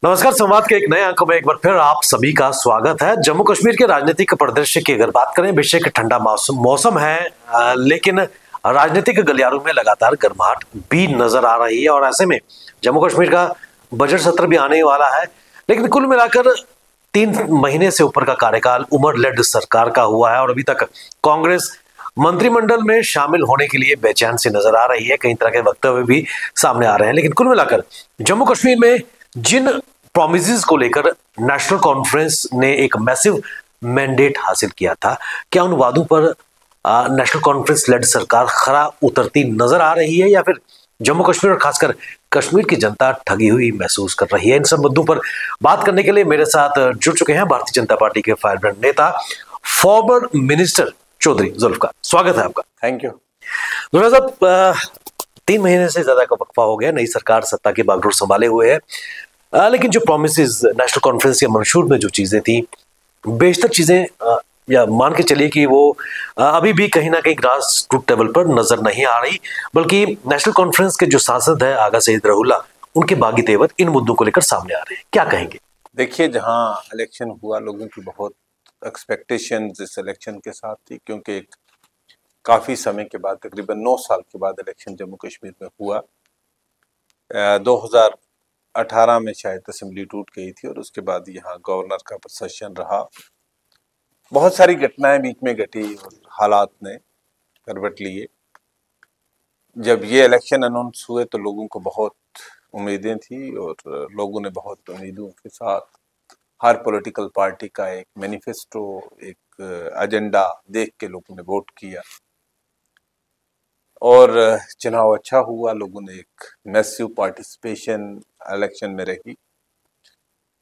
नमस्कार। संवाद के एक नए अंक में एक बार फिर आप सभी का स्वागत है। जम्मू कश्मीर के राजनीतिक परिदृश्य की अगर बात करें, बेशक ठंडा मौसम है, लेकिन राजनीतिक गलियारों में लगातार गर्माहट भी नजर आ रही है। और ऐसे में जम्मू कश्मीर का बजट सत्र भी आने वाला है। लेकिन कुल मिलाकर 3 महीने से ऊपर का कार्यकाल उमर लेड सरकार का हुआ है और अभी तक कांग्रेस मंत्रिमंडल में शामिल होने के लिए बेचैन सी नजर आ रही है। कई तरह के वक्तव्य भी सामने आ रहे हैं। लेकिन कुल मिलाकर जम्मू कश्मीर में जिन प्रोमिसेस को लेकर नेशनल कॉन्फ्रेंस ने एक मैसिव मैंडेट हासिल किया था, क्या उन वादों पर नेशनल कॉन्फ्रेंस लेड सरकार खरा उतरती नजर आ रही है या फिर जम्मू कश्मीर और खासकर कश्मीर की जनता ठगी हुई महसूस कर रही है? इन सब मुद्दों पर बात करने के लिए मेरे साथ जुड़ चुके हैं भारतीय जनता पार्टी के फायरब्रांड नेता फॉर्मर मिनिस्टर चौधरी जुल्फकार। स्वागत है आपका। Thank you. जुल्फकार साहब, 3 महीने से ज्यादा का वक्फा हो गया, नई सरकार सत्ता की बागडोर संभाले हुए है। लेकिन जो प्रोमिसेस नेशनल कॉन्फ्रेंस या मंशूर में जो चीजें थी, बेशतर चीजें या मान के चलिए कि वो अभी भी कहीं ना कहीं ग्रास रूट लेवल पर नजर नहीं आ रही, बल्कि नेशनल कॉन्फ्रेंस के जो सांसद है आगा सईद रहुल्ला, उनके बागी तेवर इन मुद्दों को लेकर सामने आ रहे हैं। क्या कहेंगे? देखिए, जहां इलेक्शन हुआ, लोगों की बहुत एक्सपेक्टेशंस इस इलेक्शन के साथ थी, क्योंकि एक काफी समय के बाद, तकरीबन 9 साल के बाद इलेक्शन जम्मू कश्मीर में हुआ। 2018 में शायद असेंबली टूट गई थी और उसके बाद यहाँ गवर्नर का सेशन रहा। बहुत सारी घटनाएं बीच में घटी और हालात ने करवट लिए। जब ये इलेक्शन अनाउंस हुए तो लोगों को बहुत उम्मीदें थी और लोगों ने बहुत उम्मीदों के साथ हर पॉलिटिकल पार्टी का एक मैनिफेस्टो, एक एजेंडा देख के लोगों ने वोट किया और चुनाव अच्छा हुआ। लोगों ने एक मैसिव पार्टिसिपेशन इलेक्शन में रही,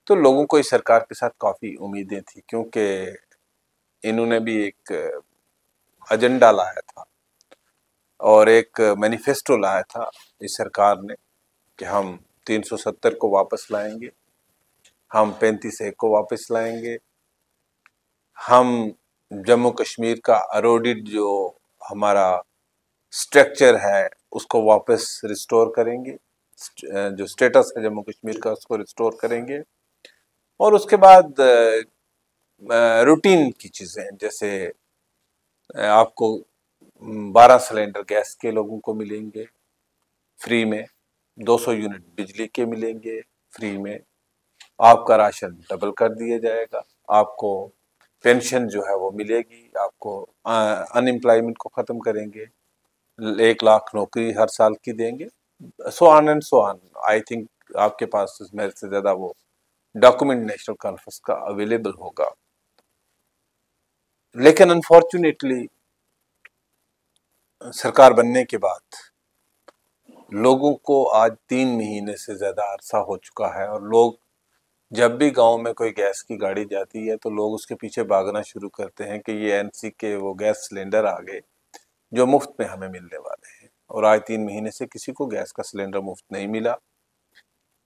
तो लोगों को इस सरकार के साथ काफ़ी उम्मीदें थी, क्योंकि इन्होंने भी एक एजेंडा लाया था और एक मैनिफेस्टो लाया था इस सरकार ने कि हम 370 को वापस लाएंगे, हम 35A को वापस लाएंगे, हम जम्मू कश्मीर का अरोडेड जो हमारा स्ट्रक्चर है उसको वापस रिस्टोर करेंगे, जो स्टेटस है जम्मू कश्मीर का उसको रिस्टोर करेंगे। और उसके बाद रूटीन की चीज़ें, जैसे आपको 12 सिलेंडर गैस के लोगों को मिलेंगे फ्री में, 200 यूनिट बिजली के मिलेंगे फ्री में, आपका राशन डबल कर दिया जाएगा, आपको पेंशन जो है वो मिलेगी, आपको अनएम्प्लॉयमेंट को ख़त्म करेंगे, 1 लाख नौकरी हर साल की देंगे, so on and so on. I think आपके पास मेरे से ज़्यादा वो डॉक्यूमेंट नेशनल कॉन्फ्रेंस का अवेलेबल होगा। लेकिन अनफॉर्चुनेटली सरकार बनने के बाद लोगों को आज 3 महीने से ज़्यादा अरसा हो चुका है और लोग जब भी गांव में कोई गैस की गाड़ी जाती है तो लोग उसके पीछे भागना शुरू करते हैं कि ये एनसी के वो गैस सिलेंडर आ गए जो मुफ्त में हमें मिलने वाले हैं। और आज 3 महीने से किसी को गैस का सिलेंडर मुफ्त नहीं मिला।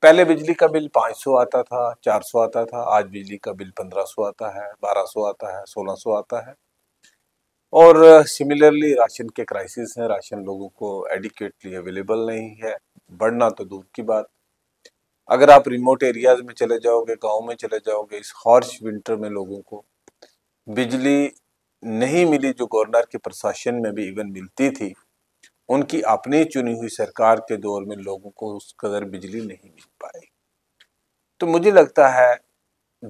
पहले बिजली का बिल 500 आता था, 400 आता था, आज बिजली का बिल 1500 आता है, 1200 आता है, 1600 आता है। और सिमिलरली राशन के क्राइसिस हैं, राशन लोगों को एडिक्वेटली अवेलेबल नहीं है, बढ़ना तो दूर की बात। अगर आप रिमोट एरियाज में चले जाओगे, गांव में चले जाओगे, इस हॉर्श विंटर में लोगों को बिजली नहीं मिली, जो गवर्नर के प्रशासन में भी इवन मिलती थी। उनकी अपनी चुनी हुई सरकार के दौर में लोगों को उस कदर बिजली नहीं मिल पाई। तो मुझे लगता है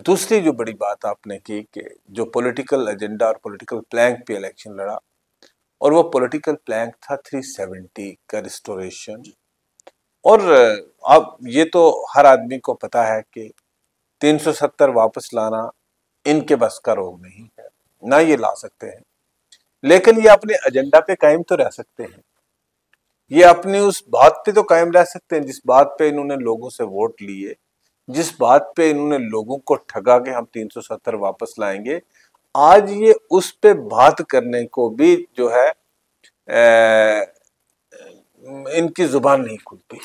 दूसरी जो बड़ी बात आपने की कि जो पॉलिटिकल एजेंडा और पॉलिटिकल प्लैंक पे इलेक्शन लड़ा, और वो पॉलिटिकल प्लैंक था 370 का रिस्टोरेशन। और अब ये तो हर आदमी को पता है कि 370 वापस लाना इनके बस का रोग नहीं है, ना ये ला सकते हैं। लेकिन ये अपने एजेंडा पे कायम तो रह सकते हैं, ये अपनी उस बात पे तो कायम रह सकते हैं जिस बात पे इन्होंने लोगों से वोट लिए, जिस बात पे इन्होंने लोगों को ठगा के हम 370 वापस लाएंगे। आज ये उस पे बात करने को भी जो है इनकी जुबान नहीं खुलती।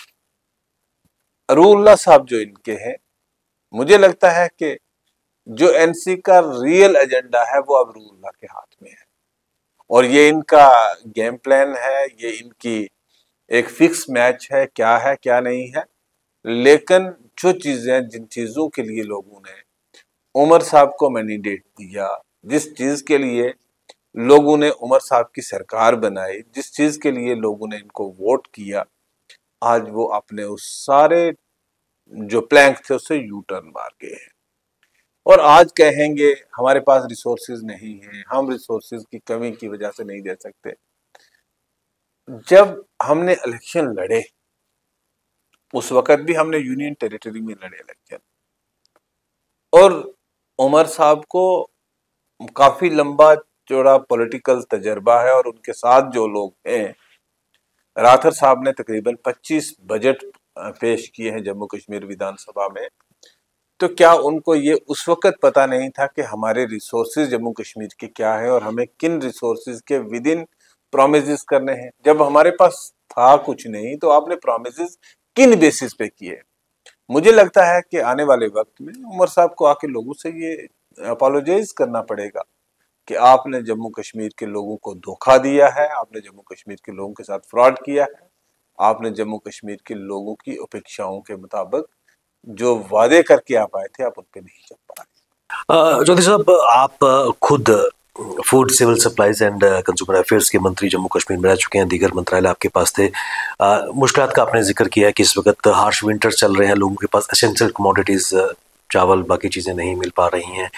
रहुल्ला साहब जो इनके हैं, मुझे लगता है कि जो एनसी का रियल एजेंडा है वो अब रहुल्ला के हाथ में है और ये इनका गेम प्लान है, ये इनकी एक फिक्स मैच है, क्या नहीं है। लेकिन जो चीजें, जिन चीजों के लिए लोगों ने उमर साहब को मैंडेट दिया, जिस चीज के लिए लोगों ने उमर साहब की सरकार बनाई, जिस चीज के लिए लोगों ने इनको वोट किया, आज वो अपने उस सारे जो प्लैंक थे उससे यू टर्न मार गए हैं और आज कहेंगे हमारे पास रिसोर्सेज नहीं है, हम रिसोर्सेज की कमी की वजह से नहीं दे सकते। जब हमने इलेक्शन लड़े उस वक्त भी हमने यूनियन टेरिटरी में लड़े इलेक्शन, और उमर साहब को काफी लंबा चौड़ा पॉलिटिकल तजर्बा है और उनके साथ जो लोग हैं, राठौर साहब ने तकरीबन 25 बजट पेश किए हैं जम्मू कश्मीर विधानसभा में। तो क्या उनको ये उस वक्त पता नहीं था कि हमारे रिसोर्सेज जम्मू कश्मीर के क्या है और हमें किन रिसोर्सेज के विद इन प्रोमिस करने हैं? जब हमारे पास था कुछ नहीं तो आपने प्रोमिस किन बेसिस पे किए? मुझे लगता है कि आने वाले वक्त में उमर साहब को आके लोगों से ये अपोलोजाइज करना पड़ेगा कि आपने जम्मू कश्मीर के लोगों को धोखा दिया है, आपने जम्मू कश्मीर के लोगों के साथ फ्रॉड किया है, आपने जम्मू कश्मीर के लोगों की अपेक्षाओं के मुताबिक जो वादे करके आप आए थे आप उन पे नहीं चल पा रहे। ज्योति साहब, आप खुद food civil supplies and consumer affairs के मंत्री जम्मू कश्मीर में रह चुके हैं, दीगर मंत्रालय आपके पास थे। मुश्किलात का आपने जिक्र किया कि इस वक्त हार्श विंटर चल रहे हैं, लोगों के पास एसेंशियल कमोडिटीज चावल बाकी चीज़ें नहीं मिल पा रही हैं,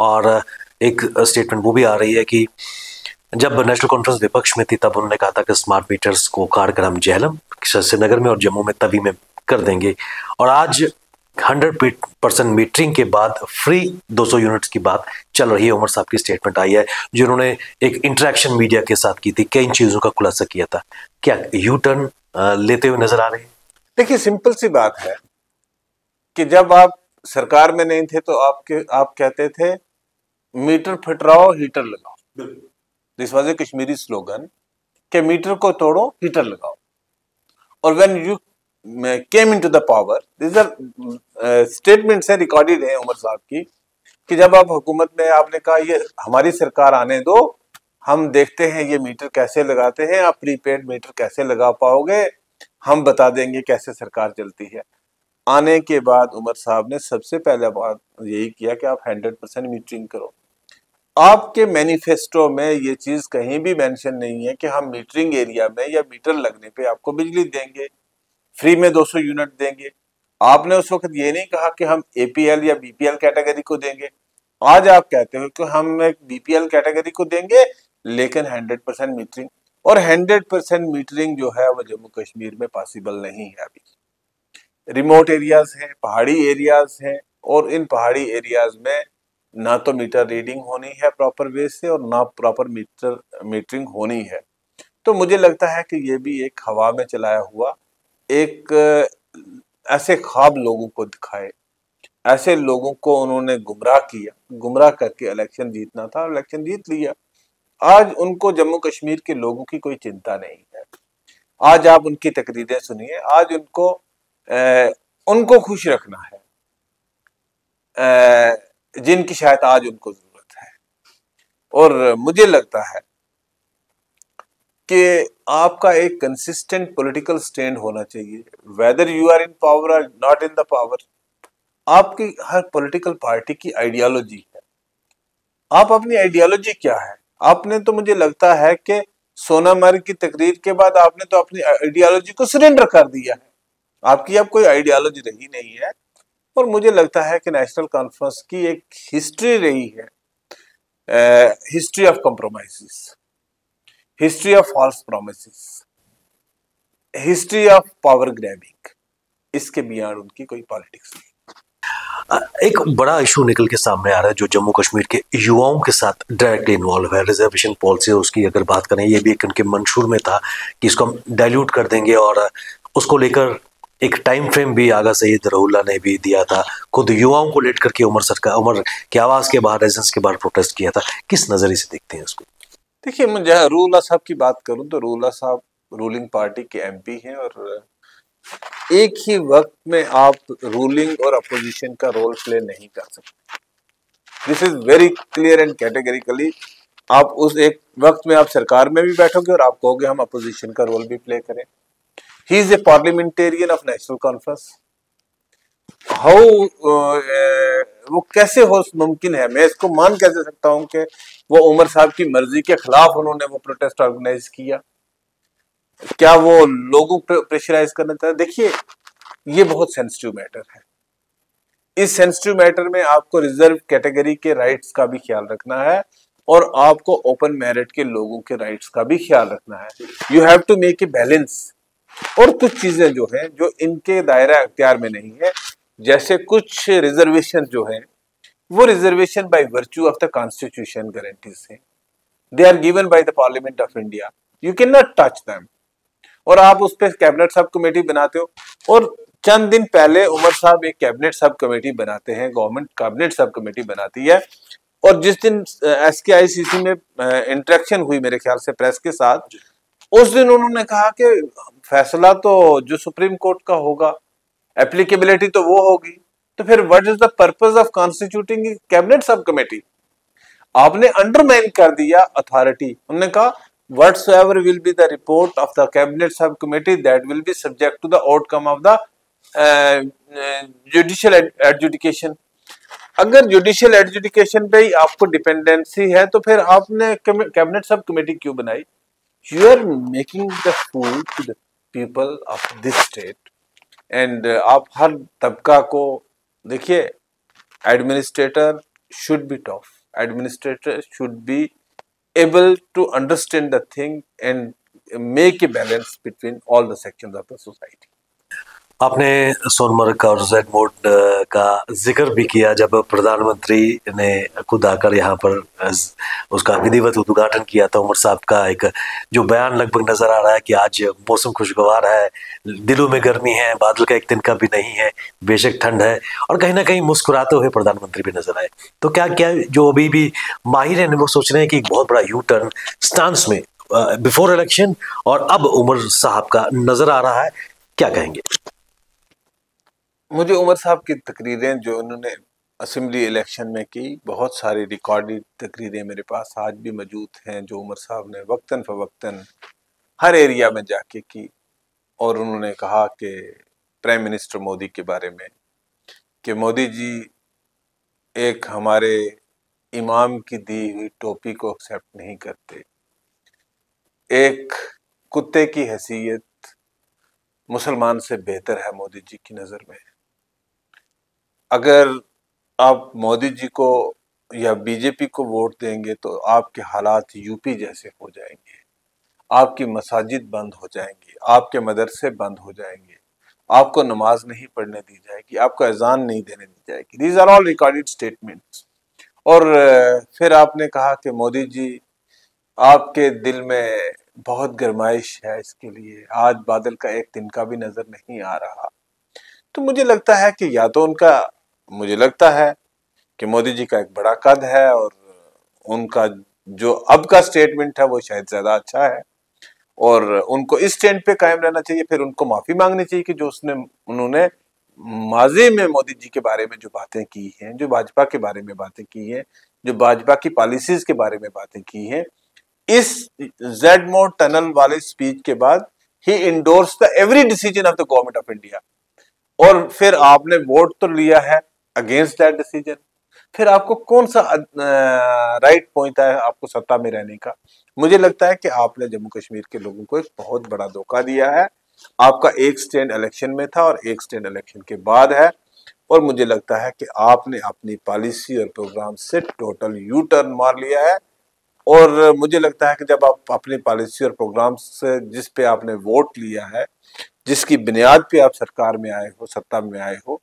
और एक स्टेटमेंट वो भी आ रही है कि जब नेशनल कॉन्फ्रेंस विपक्ष में थी तब उन्होंने कहा था कि स्मार्ट मीटर्स को कारगर हम जेहलम, श्रीनगर में और जम्मू में तभी में कर देंगे, और आज 100% मीटरिंग के बाद फ्री 200 यूनिट्स की बात चल रही है। उमर साहब की स्टेटमेंट आई है जिन्होंने एक इंटरेक्शन मीडिया के साथ की थी, कई चीजों का खुलासा किया था। क्या यू टर्न लेते हुए नजर आ रहे हैं? देखिए, सिंपल सी बात है कि जब आप सरकार में नहीं थे तो आप कहते थे मीटर फिटराओ हीटर लगाओ। This was a Kashmiri slogan कि मीटर को तोड़ो हीटर लगाओ। और when you came into the power, this are statements है, रिकॉर्डेड है उमर साहब की, कि जब आप हुकूमत में आपने कहा ये हमारी सरकार आने दो, हम देखते हैं ये मीटर कैसे लगाते हैं, आप प्रीपेड मीटर कैसे लगा पाओगे, हम बता देंगे कैसे सरकार चलती है। आने के बाद उमर साहब ने सबसे पहले बात यही किया कि आप 100% मीटरिंग करो। आपके मैनिफेस्टो में ये चीज कहीं भी मेंशन नहीं है कि हम मीटरिंग एरिया में या मीटर लगने पे आपको बिजली देंगे, फ्री में 200 यूनिट देंगे। आपने उस वक्त ये नहीं कहा कि हम एपीएल या बीपीएल कैटेगरी को देंगे। आज आप कहते हो कि हम एक बीपीएल कैटेगरी को देंगे लेकिन 100% मीटरिंग, और 100% मीटरिंग जो है वो जम्मू कश्मीर में पॉसिबल नहीं है। अभी रिमोट एरियाज हैं, पहाड़ी एरियाज हैं, और इन पहाड़ी एरियाज में ना तो मीटर रीडिंग होनी है प्रॉपर वे से और ना प्रॉपर मीटरिंग होनी है। तो मुझे लगता है कि ये भी एक हवा में चलाया हुआ एक ऐसे ख्वाब लोगों को दिखाए, ऐसे लोगों को उन्होंने गुमराह किया, गुमराह करके इलेक्शन जीतना था, इलेक्शन जीत लिया। आज उनको जम्मू कश्मीर के लोगों की कोई चिंता नहीं है। आज आप उनकी तकरीरें सुनिए, आज उनको खुश रखना है जिनकी शायद आज उनको जरूरत है। और मुझे लगता है कि आपका एक कंसिस्टेंट पॉलिटिकल स्टैंड होना चाहिए, whether you are in power और नॉट इन द पावर। आपकी हर पॉलिटिकल पार्टी की आइडियोलॉजी है, आप अपनी आइडियोलॉजी क्या है? आपने तो मुझे लगता है कि सोनामर्ग की तकरीर के बाद आपने तो अपनी आइडियोलॉजी को सरेंडर कर दिया है, आपकी अब कोई आइडियोलॉजी रही नहीं है। और मुझे लगता है कि नेशनल कॉन्फ्रेंस की एक हिस्ट्री रही है, history of compromises, history of false promises, history of power grabbing. इसके बियॉन्ड उनकी कोई पॉलिटिक्स नहीं। एक बड़ा इशू निकल के सामने आ रहा है जो जम्मू कश्मीर के युवाओं के साथ डायरेक्टली इन्वॉल्व है, रिजर्वेशन पॉलिसी। उसकी अगर बात करें, ये भी एक उनके मंशूर में था कि इसको हम डाइल्यूट कर देंगे, और उसको लेकर एक टाइम फ्रेम भी आगा सईद रऊल्ला ने भी दिया था। खुद युवाओं को लेट करके उमर के आवास के बाहर, रेजिडेंस के बाहर प्रोटेस्ट किया था। किस नजरिए से देखते हैं उसको? देखिए, मैं रऊल्ला साहब की बात करूं तो रऊल्ला साहब रूलिंग पार्टी के एमपी हैं, और एक ही वक्त में आप रूलिंग और अपोजिशन का रोल प्ले नहीं कर सकते। This is very clear and categorically. आप उस एक वक्त में आप सरकार में भी बैठोगे और आप कहोगे हम अपोजिशन का रोल भी प्ले करें। He is a parliamentarian of national conference, how वो कैसे हो मुमकिन है? मैं इसको मान कैसे सकता हूं कि वो उमर साहब की मर्जी के खिलाफ उन्होंने वो प्रोटेस्ट ऑर्गेनाइज किया? क्या वो लोगों पे प्रेशराइज करना चाहते? देखिए, ये बहुत सेंसिटिव मैटर है। इस सेंसिटिव मैटर में आपको रिजर्व कैटेगरी के राइट्स का भी ख्याल रखना है और आपको ओपन मेरिट के लोगों के राइट्स का भी ख्याल रखना है। You have to make a balance. और कुछ चीजें जो है जो इनके दायरा अख्तियार में नहीं है, जैसे कुछ रिजर्वेशन जो है वो reservation by virtue of the constitution guarantees है। They are given by the parliament of India, you can not touch them. और आप उस पर कैबिनेट सब कमेटी बनाते हो, और चंद दिन पहले उमर साहब एक कैबिनेट सब कमेटी बनाते हैं, गवर्नमेंट कैबिनेट सब कमेटी बनाती है, और जिस दिन SKICC में इंटरेक्शन हुई मेरे ख्याल से प्रेस के साथ, उस दिन उन्होंने कहा कि फैसला तो जो सुप्रीम कोर्ट का होगा, एप्लीकेबिलिटी तो वो होगी, तो फिर what is the purpose of constituting cabinet sub committee? आपने अंडरमाइन कर दिया अथॉरिटी। उन्होंने कहा whatsoever will be the report of the cabinet subcommittee that will be subject to the outcome of the judicial adjudication। अगर judicial adjudication पे ही आपको dependency है तो फिर आपने कैबिनेट सब कमेटी क्यों बनाई? You are making the fool to the people of this state. And आप हर तबका को देखिए, administrator should be tough, administrator should be able to understand the thing and make a balance between all the sections of the society। आपने सोनमर्ग और Z mode का जिक्र भी किया जब प्रधानमंत्री ने खुद आकर यहाँ पर उसका विधिवत उद्घाटन किया था। उमर साहब का एक जो बयान लगभग नजर आ रहा है कि आज मौसम खुशगवार है, दिलों में गर्मी है, बादल का एक तिनका भी नहीं है, बेशक ठंड है, और कहीं ना कहीं मुस्कुराते हुए प्रधानमंत्री भी नजर आए। तो क्या क्या जो अभी भी माहिर हैं वो सोच रहे हैं कि एक बहुत बड़ा यू टर्न स्टांस में बिफोर इलेक्शन और अब उमर साहब का नजर आ रहा है, क्या कहेंगे? मुझे उमर साहब की तकरीरें जो उन्होंने असेंबली इलेक्शन में की, बहुत सारी रिकॉर्डेड तकरीरें मेरे पास आज भी मौजूद हैं जो उमर साहब ने वक्तन फवक्तन हर एरिया में जाके की। और उन्होंने कहा कि प्राइम मिनिस्टर मोदी के बारे में कि मोदी जी एक हमारे इमाम की दी हुई टोपी को एक्सेप्ट नहीं करते, एक कुत्ते की हैसियत मुसलमान से बेहतर है मोदी जी की नजर में। अगर आप मोदी जी को या बीजेपी को वोट देंगे तो आपके हालात यूपी जैसे हो जाएंगे, आपकी मसाजिद बंद हो जाएंगी, आपके मदरसे बंद हो जाएंगे, आपको नमाज नहीं पढ़ने दी जाएगी, आपको अजान नहीं देने दी जाएगी। These are all recorded statements. और फिर आपने कहा कि मोदी जी आपके दिल में बहुत गरमाइश है, इसके लिए आज बादल का एक तिनका भी नजर नहीं आ रहा। तो मुझे लगता है कि या तो मुझे लगता है कि मोदी जी का एक बड़ा कद है और उनका जो अब का स्टेटमेंट है वो शायद ज्यादा अच्छा है और उनको इस स्टैंड पे कायम रहना चाहिए। फिर उनको माफी मांगनी चाहिए कि जो उन्होंने माजी में मोदी जी के बारे में जो बातें की हैं, जो भाजपा के बारे में बातें की हैं, जो भाजपा की पॉलिसीज के बारे में बातें की हैं, इस जेड मोड टनल वाले स्पीच के बाद ही endorse the every decision of the government of India. और फिर आपने वोट तो लिया है अगेंस्ट दैट डिसीजन, फिर आपको कौन सा राइट पहुंचता है आपको सत्ता में रहने का? मुझे लगता है कि आपने जम्मू कश्मीर के लोगों को एक बहुत बड़ा धोखा दिया है। आपका एक स्टैंड इलेक्शन में था और एक स्टैंड इलेक्शन के बाद है, और मुझे लगता है कि आपने अपनी पॉलिसी और प्रोग्राम से टोटल यू टर्न मार लिया है। और मुझे लगता है कि जब आप अपनी पॉलिसी और प्रोग्राम से जिस पे आपने वोट लिया है, जिसकी बुनियाद पे आप सरकार में आए हो, सत्ता में आए हो,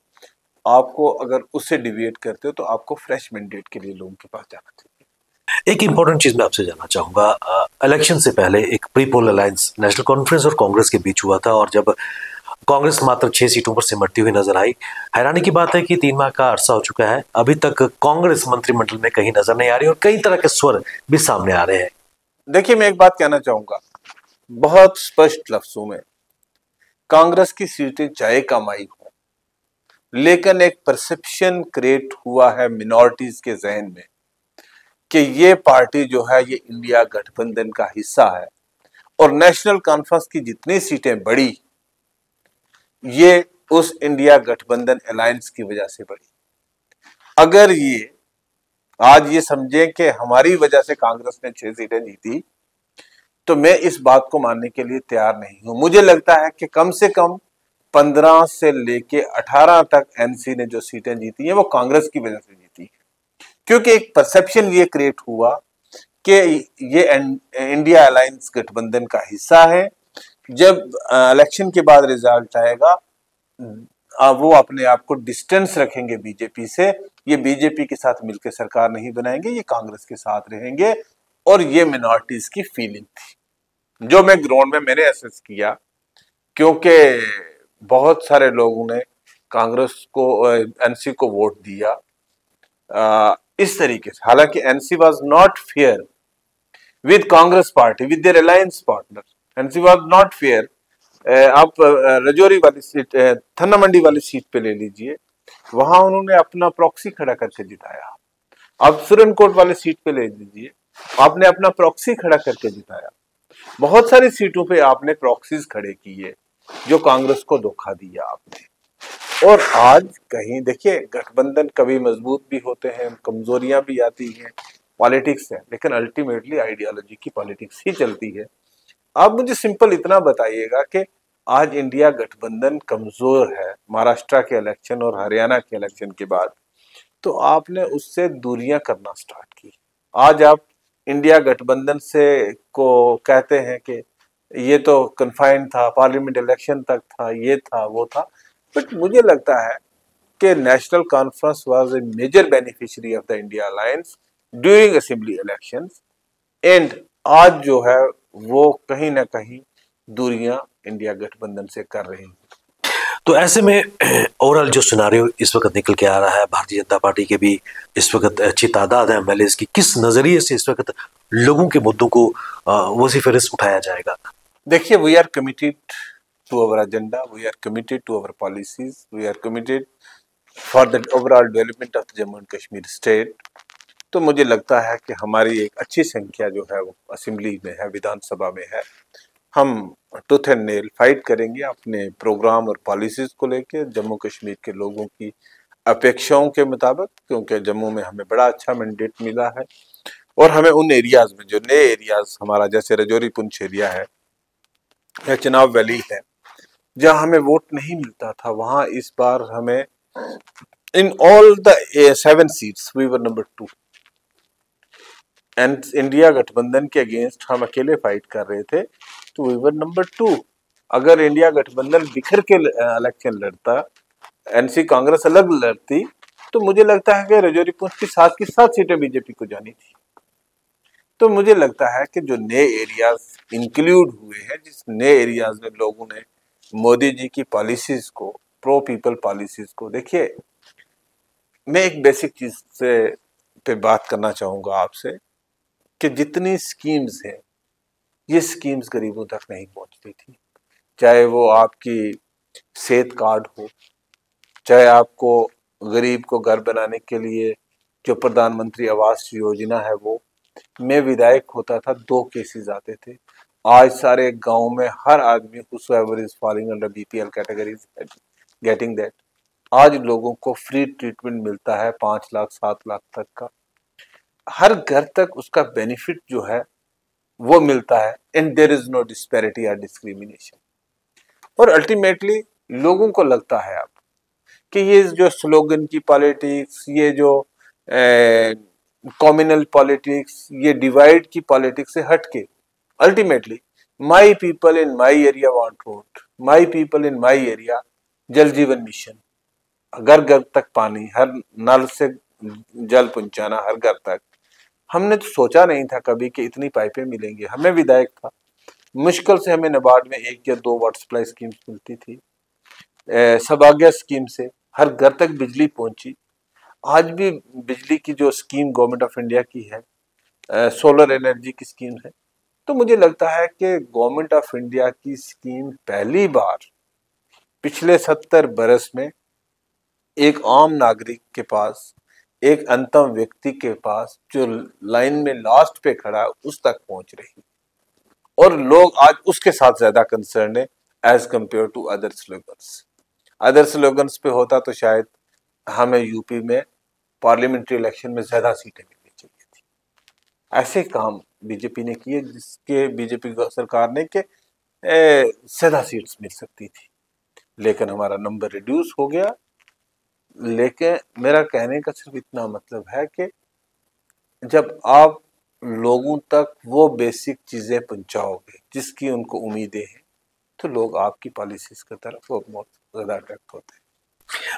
आपको अगर उससे डिविएट करते हो तो आपको फ्रेश मैंडेट के लिए लोगों के पास जाना चाहिए। एक इंपॉर्टेंट चीज मैं आपसे जानना चाहूंगा, इलेक्शन से पहले एक pre poll alliance national conference और कांग्रेस के बीच हुआ था और जब कांग्रेस मात्र 6 सीटों पर सिमटती हुई नजर आई। हैरानी की बात है कि 3 माह का अरसा हो चुका है, अभी तक कांग्रेस मंत्रिमंडल में कहीं नजर नहीं आ रही और कई तरह के स्वर भी सामने आ रहे हैं। देखिए, मैं एक बात कहना चाहूंगा बहुत स्पष्ट लफ्जों में, कांग्रेस की सीटें चाहे कम आई हो, लेकिन एक परसेप्शन क्रिएट हुआ है मिनॉरिटीज के जहन में कि ये पार्टी जो है ये इंडिया गठबंधन का हिस्सा है और नेशनल कॉन्फ्रेंस की जितनी सीटें बढ़ी ये उस इंडिया गठबंधन अलायंस की वजह से बढ़ी। अगर ये आज ये समझे कि हमारी वजह से कांग्रेस ने 6 सीटें जीती, तो मैं इस बात को मानने के लिए तैयार नहीं हूं। मुझे लगता है कि कम से कम 15 से लेके 18 तक एनसी ने जो सीटें जीती हैं वो कांग्रेस की वजह से जीती है, क्योंकि एक परसेप्शन ये क्रिएट हुआ कि ये इंडिया अलायंस गठबंधन का हिस्सा है। जब इलेक्शन के बाद रिजल्ट आएगा, वो अपने आप को डिस्टेंस रखेंगे बीजेपी से, ये बीजेपी के साथ मिलकर सरकार नहीं बनाएंगे, ये कांग्रेस के साथ रहेंगे। और ये मिनॉरिटीज की फीलिंग थी जो मैं ग्राउंड में मैंने असेस किया, क्योंकि बहुत सारे लोगों ने कांग्रेस को एनसी को वोट दिया इस तरीके से। हालांकि NC was not fair with Congress party, with their alliance partner, NC was not fair. आप रजौरी वाली सीट, थन्ना मंडी वाली सीट पे ले लीजिए, वहां उन्होंने अपना प्रॉक्सी खड़ा करके जिताया। आप सुरनकोट वाली सीट पे ले लीजिए, आपने अपना प्रॉक्सी खड़ा करके जिताया। बहुत सारी सीटों पे आपने प्रॉक्सीज खड़े किए, जो कांग्रेस को धोखा दिया आपने। और आज कहीं देखिए, गठबंधन कभी मजबूत भी होते हैं, कमजोरियां भी आती हैं, पॉलिटिक्स है, लेकिन अल्टीमेटली आइडियोलॉजी की पॉलिटिक्स ही चलती है। आप मुझे सिंपल इतना बताइएगा कि आज इंडिया गठबंधन कमजोर है महाराष्ट्र के इलेक्शन और हरियाणा के इलेक्शन के बाद, तो आपने उससे दूरियां करना स्टार्ट की। आज आप इंडिया गठबंधन से को कहते हैं कि ये तो कन्फाइंड था, पार्लियामेंट इलेक्शन तक था, ये था वो था। बट मुझे लगता है कि national conference was a major beneficiary of the India alliance during assembly elections, and आज जो है वो कहीं ना कहीं दूरियां इंडिया गठबंधन से कर रही हैं। तो ऐसे में ओवरऑल जो सिनारियो इस वक्त निकल के आ रहा है, भारतीय जनता पार्टी के भी इस वक्त अच्छी तादाद है एमएलए की, किस नजरिए से इस वक्त लोगों के मुद्दों को वसीफरिस्त उठाया जाएगा? देखिए, we are committed to our agenda, we are committed to our policies, we are committed for the overall development of the Jammu and Kashmir state. तो मुझे लगता है कि हमारी एक अच्छी संख्या जो है वो असेंबली में है, विधानसभा में है। हम टूथ एंड नेल फाइट करेंगे अपने प्रोग्राम और पॉलिसीज को लेकर, जम्मू कश्मीर के लोगों की अपेक्षाओं के मुताबिक, क्योंकि जम्मू में हमें बड़ा अच्छा मैंडेट मिला है। और हमें उन एरियाज में, जो नए एरियाज हमारा जैसे रजौरी पुंछ एरिया है या चिनाब वैली है, जहां हमें वोट नहीं मिलता था, वहां इस बार हमें in all the 7 seats we were number 2। And India गठबंधन के अगेंस्ट हम अकेले फाइट कर रहे थे, तो वी वर नंबर 2। अगर इंडिया गठबंधन बिखर के इलेक्शन लड़ता, एनसी कांग्रेस अलग लड़ती, तो मुझे लगता है कि रजौरी पुंछ की 7 सीटें बीजेपी को जानी थी। तो मुझे लगता है कि जो नए एरियाज इंक्लूड हुए हैं, जिस नए एरियाज में लोगों ने मोदी जी की पॉलिसीज को, प्रो पीपल पॉलिसीज को, देखिए मैं एक बेसिक चीज से पे बात करना चाहूंगा आपसे कि जितनी स्कीम्स हैं, ये स्कीम्स गरीबों तक नहीं पहुंचती थी। चाहे वो आपकी सेहत कार्ड हो, चाहे आपको गरीब को घर बनाने के लिए जो प्रधानमंत्री आवास योजना है वो, मैं विधायक होता था 2 केसेस आते थे। आज सारे गांव में हर आदमी whosoever is falling under BPL category is getting that। आज लोगों को फ्री ट्रीटमेंट मिलता है 5 लाख 7 लाख तक का, हर घर तक उसका बेनिफिट जो है वो मिलता है। And there is no disparity और डिस्क्रिमिनेशन। और अल्टीमेटली लोगों को लगता है अब कि ये जो स्लोगन की पॉलिटिक्स, ये जो कम्युनल पॉलिटिक्स, ये डिवाइड की पॉलिटिक्स से हटके ultimately my people in my area want road, my people in my area जल जीवन मिशन, घर घर तक पानी, हर नल से जल पहुंचाना हर घर तक। हमने तो सोचा नहीं था कभी कि इतनी पाइपें मिलेंगी। हमें विधायक था, मुश्किल से हमें नाबार्ड में 1 या 2 वाटर सप्लाई स्कीम्स मिलती थी। सौभाग्य स्कीम से हर घर तक बिजली पहुंची। आज भी बिजली की जो स्कीम गवर्नमेंट ऑफ इंडिया की है, सोलर एनर्जी की स्कीम है। तो मुझे लगता है कि गवर्नमेंट ऑफ इंडिया की स्कीम पहली बार पिछले 70 बरस में एक आम नागरिक के पास, एक अंतम व्यक्ति के पास जो लाइन में लास्ट पे खड़ा है, उस तक पहुंच रही। और लोग आज उसके साथ ज्यादा कंसर्न है as compare to other slogans. Other slogans पे होता तो शायद हमें यूपी में पार्लियामेंट्री इलेक्शन में ज्यादा सीटें मिलनी चाहिए थी। ऐसे काम बीजेपी ने किए जिसके बीजेपी सरकार ने के ज्यादा सीट्स मिल सकती थी, लेकिन हमारा नंबर रिड्यूस हो गया। लेकिन मेरा कहने का सिर्फ इतना मतलब है कि जब आप लोगों तक वो बेसिक चीजें पहुंचाओगे जिसकी उनको उम्मीदें हैं, तो लोग आपकी पॉलिसीज की तरफ बहुत ज्यादा अट्रैक्ट होते हैं।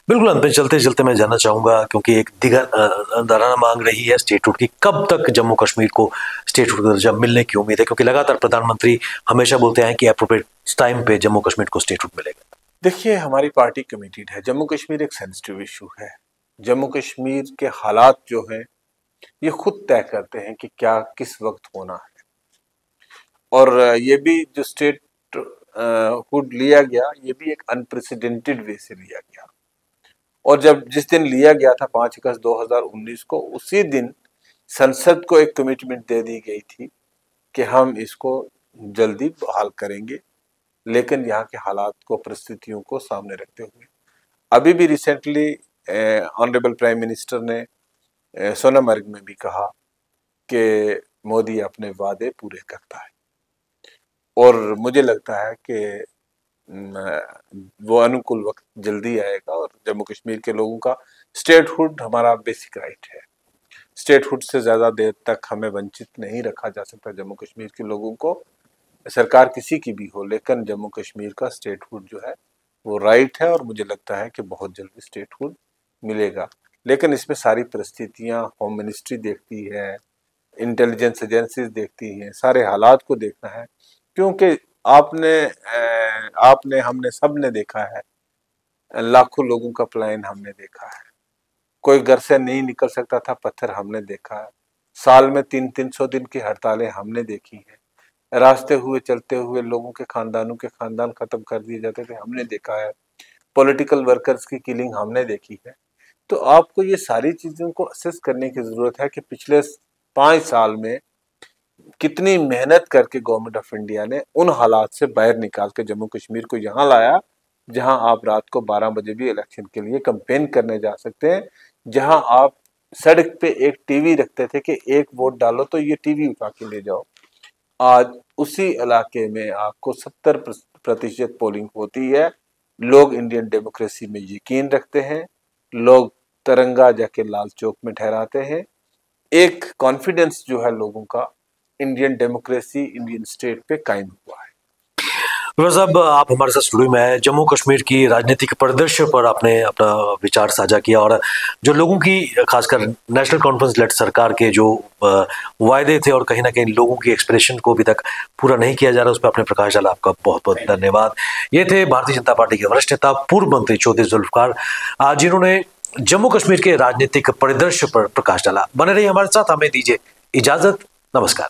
बिल्कुल, अंत में चलते चलते मैं जानना चाहूंगा, क्योंकि एक दराना मांग रही है स्टेटहुड की, कब तक जम्मू कश्मीर को स्टेटहुड का दर्जा मिलने की उम्मीद है? क्योंकि लगातार प्रधानमंत्री हमेशा बोलते हैं कि अप्रोप्रिएट टाइम पे जम्मू कश्मीर को स्टेटहुड मिलेगा। देखिए, हमारी पार्टी कमिटेड है। जम्मू कश्मीर एक सेंसिटिव इशू है। जम्मू कश्मीर के हालात जो हैं ये खुद तय करते हैं कि क्या किस वक्त होना है। और ये भी जो स्टेट हुड लिया गया, ये भी एक अनप्रेसिडेंटेड वे से लिया गया। और जब जिस दिन लिया गया था 5 अगस्त 2019 को, उसी दिन संसद को एक कमिटमेंट दे दी गई थी कि हम इसको जल्दी बहाल करेंगे, लेकिन यहाँ के हालात को, परिस्थितियों को सामने रखते हुए अभी भी रिसेंटली ऑनरेबल प्राइम मिनिस्टर ने सोनामर्ग में भी कहा कि मोदी अपने वादे पूरे करता है। और मुझे लगता है कि वो अनुकूल वक्त जल्दी आएगा और जम्मू कश्मीर के लोगों का स्टेटहुड हमारा बेसिक राइट है। स्टेटहुड से ज्यादा देर तक हमें वंचित नहीं रखा जा सकता जम्मू कश्मीर के लोगों को, सरकार किसी की भी हो, लेकिन जम्मू कश्मीर का स्टेटहुड जो है वो राइट है। और मुझे लगता है कि बहुत जल्दी स्टेटहुड मिलेगा। लेकिन इसमें सारी परिस्थितियां होम मिनिस्ट्री देखती है, इंटेलिजेंस एजेंसीज देखती हैं, सारे हालात को देखना है। क्योंकि आपने हमने सब ने देखा है, लाखों लोगों का पलायन हमने देखा है। कोई घर से नहीं निकल सकता था, पत्थर हमने देखा है। साल में 300 दिन की हड़तालें हमने देखी हैं। रास्ते हुए चलते हुए लोगों के खानदानों के खानदान खत्म कर दिए जाते थे, हमने देखा है। पॉलिटिकल वर्कर्स की किलिंग हमने देखी है। तो आपको ये सारी चीजों को असेस करने की जरूरत है कि पिछले 5 साल में कितनी मेहनत करके गवर्नमेंट ऑफ इंडिया ने उन हालात से बाहर निकाल के जम्मू कश्मीर को यहाँ लाया, जहां आप रात को 12 बजे भी इलेक्शन के लिए कैंपेन करने जा सकते हैं, जहां आप सड़क पे एक टीवी रखते थे कि एक वोट डालो तो ये टीवी उठा के ले जाओ। आज उसी इलाके में आपको 70% पोलिंग होती है। लोग इंडियन डेमोक्रेसी में यकीन रखते हैं, लोग तिरंगा जाके लाल चौक में ठहराते हैं। एक कॉन्फिडेंस जो है लोगों का इंडियन डेमोक्रेसी, इंडियन स्टेट पे कायम हुआ है। साहब, आप हमारे साथ स्टूडियो में आए, जम्मू कश्मीर की राजनीतिक परिदृश्य पर आपने अपना विचार साझा किया, और जो लोगों की, खासकर नेशनल कॉन्फ्रेंस लेड सरकार के जो वायदे थे और कहीं ना कहीं लोगों की एक्सप्रेशन को अभी तक पूरा नहीं किया जा रहा, उस पर आपने प्रकाश डाला। आपका बहुत बहुत धन्यवाद। ये थे भारतीय जनता पार्टी के वरिष्ठ नेता, पूर्व मंत्री चौधरी जुल्फकार, जिन्होंने जम्मू कश्मीर के राजनीतिक परिदृश्य पर प्रकाश डाला। बने रहिए हमारे साथ, हमें दीजिए इजाजत। नमस्कार।